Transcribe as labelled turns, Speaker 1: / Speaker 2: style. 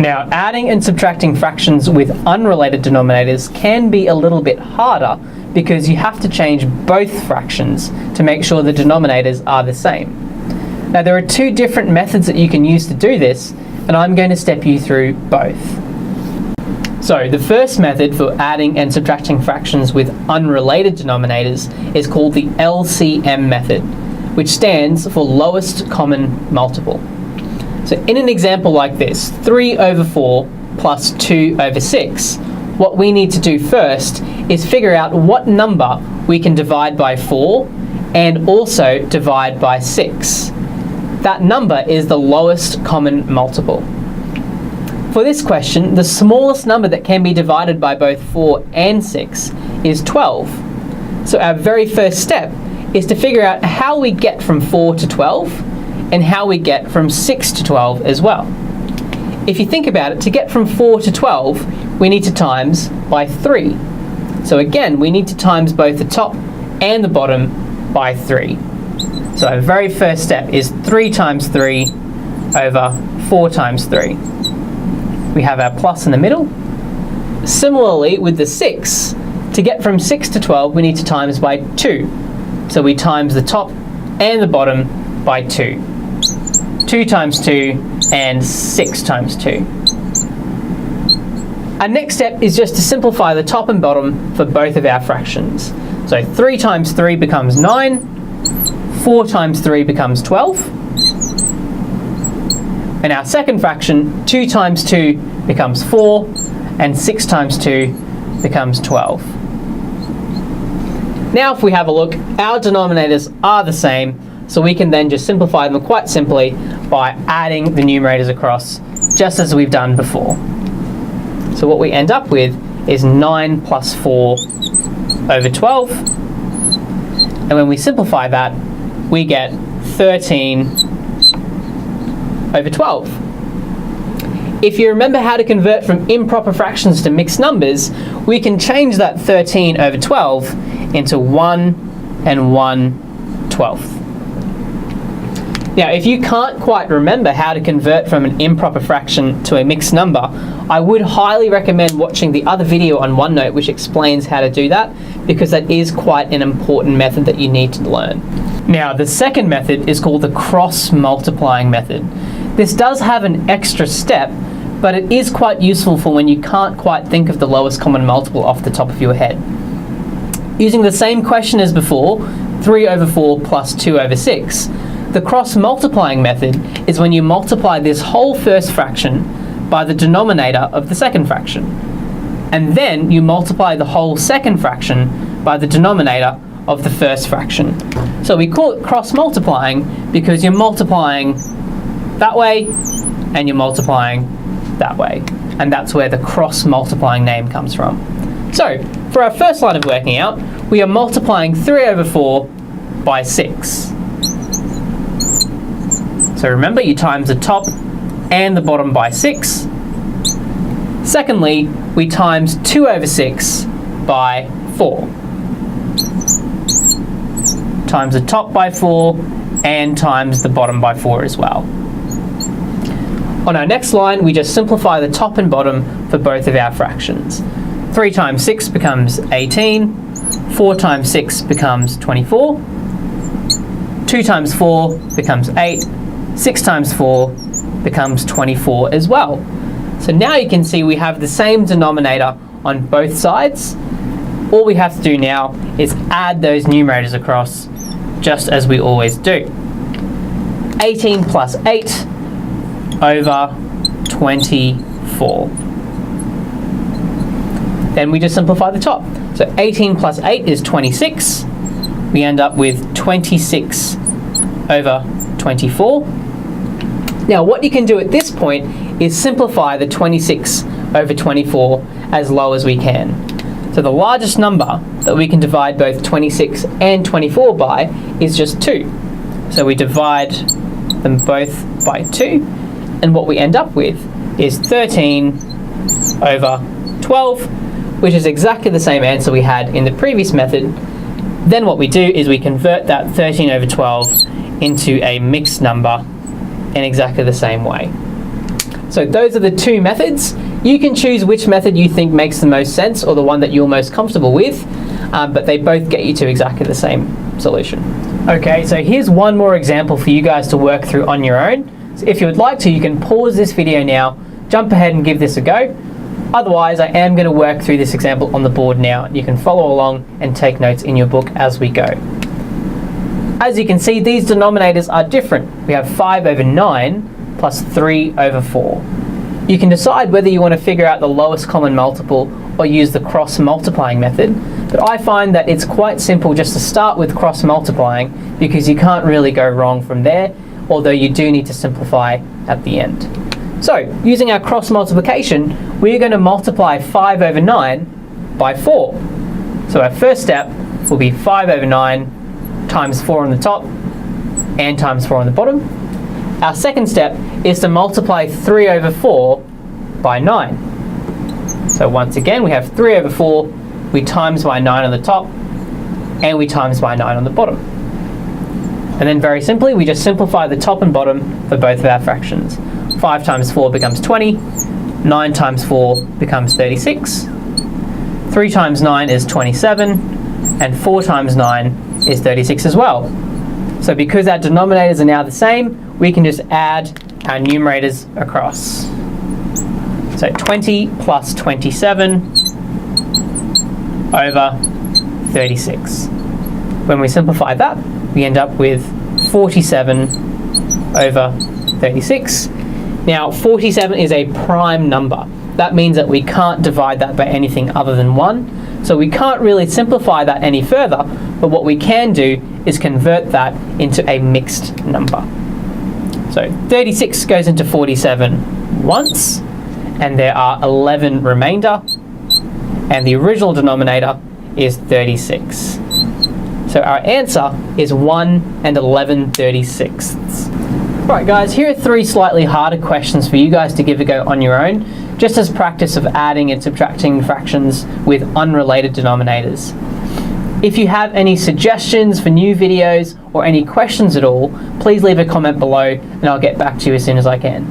Speaker 1: Now, adding and subtracting fractions with unrelated denominators can be a little bit harder because you have to change both fractions to make sure the denominators are the same. Now, there are two different methods that you can use to do this, and I'm going to step you through both. So, the first method for adding and subtracting fractions with unrelated denominators is called the LCM method, which stands for lowest common multiple. So in an example like this, 3 over 4 plus 2 over 6, what we need to do first is figure out what number we can divide by 4 and also divide by 6. That number is the lowest common multiple. For this question, the smallest number that can be divided by both 4 and 6 is 12. So our very first step is to figure out how we get from 4 to 12 and how we get from 6 to 12 as well. If you think about it, to get from 4 to 12, we need to times by 3. So again, we need to times both the top and the bottom by 3. So our very first step is 3 times 3 over 4 times 3. We have our plus in the middle. Similarly, with the 6, to get from 6 to 12, we need to times by 2. So we times the top and the bottom by 2. 2 times 2 and 6 times 2. Our next step is just to simplify the top and bottom for both of our fractions. So 3 times 3 becomes 9, 4 times 3 becomes 12, and our second fraction, 2 times 2 becomes 4, and 6 times 2 becomes 12. Now if we have a look, our denominators are the same, so we can then just simplify them quite simply by adding the numerators across, just as we've done before. So what we end up with is 9 plus 4 over 12, and when we simplify that, we get 13 over 12. If you remember how to convert from improper fractions to mixed numbers, we can change that 13 over 12 into 1 and 1/12. Now, if you can't quite remember how to convert from an improper fraction to a mixed number, I would highly recommend watching the other video on OneNote which explains how to do that, because that is quite an important method that you need to learn. Now, the second method is called the cross-multiplying method. This does have an extra step, but it is quite useful for when you can't quite think of the lowest common multiple off the top of your head. Using the same question as before, 3 over 4 plus 2 over 6, the cross-multiplying method is when you multiply this whole first fraction by the denominator of the second fraction. And then you multiply the whole second fraction by the denominator of the first fraction. So we call it cross-multiplying because you're multiplying that way and you're multiplying that way. And that's where the cross-multiplying name comes from. So for our first line of working out, we are multiplying 3 over 4 by 6. So remember, you times the top and the bottom by 6. Secondly, we times 2 over 6 by 4. Times the top by 4 and times the bottom by 4 as well. On our next line, we just simplify the top and bottom for both of our fractions. 3 times 6 becomes 18, 4 times 6 becomes 24, 2 times 4 becomes 8, 6 times 4 becomes 24 as well. So now you can see we have the same denominator on both sides. All we have to do now is add those numerators across, just as we always do. 18 plus 8 over 24. Then we just simplify the top. So 18 plus 8 is 26. We end up with 26 over 24. Now what you can do at this point is simplify the 26 over 24 as low as we can. So the largest number that we can divide both 26 and 24 by is just 2. So we divide them both by 2, and what we end up with is 13 over 12, which is exactly the same answer we had in the previous method. Then what we do is we convert that 13 over 12 into a mixed number in exactly the same way. So those are the two methods. You can choose which method you think makes the most sense or the one that you're most comfortable with, but they both get you to exactly the same solution. Okay, so here's one more example for you guys to work through on your own. So if you would like to, you can pause this video now, jump ahead and give this a go. Otherwise, I am going to work through this example on the board now. You can follow along and take notes in your book as we go. As you can see, these denominators are different. We have 5 over 9 plus 3 over 4. You can decide whether you want to figure out the lowest common multiple or use the cross-multiplying method, but I find that it's quite simple just to start with cross-multiplying because you can't really go wrong from there, although you do need to simplify at the end. So, using our cross-multiplication, we're going to multiply 5 over 9 by 4. So our first step will be 5 over 9 times 4 on the top and times 4 on the bottom. Our second step is to multiply 3 over 4 by 9. So once again, we have 3 over 4, we times by 9 on the top, and we times by 9 on the bottom. And then very simply, we just simplify the top and bottom for both of our fractions. 5 times 4 becomes 20, 9 times 4 becomes 36, 3 times 9 is 27, and 4 times 9 is 36 as well. So because our denominators are now the same, we can just add our numerators across. So 20 plus 27 over 36. When we simplify that, we end up with 47 over 36. Now, 47 is a prime number. That means that we can't divide that by anything other than 1. So we can't really simplify that any further, but what we can do is convert that into a mixed number. So 36 goes into 47 once, and there are 11 remainder, and the original denominator is 36. So our answer is 1 and 11/36. Right guys, here are 3 slightly harder questions for you guys to give a go on your own, just as practice of adding and subtracting fractions with unrelated denominators. If you have any suggestions for new videos or any questions at all, please leave a comment below and I'll get back to you as soon as I can.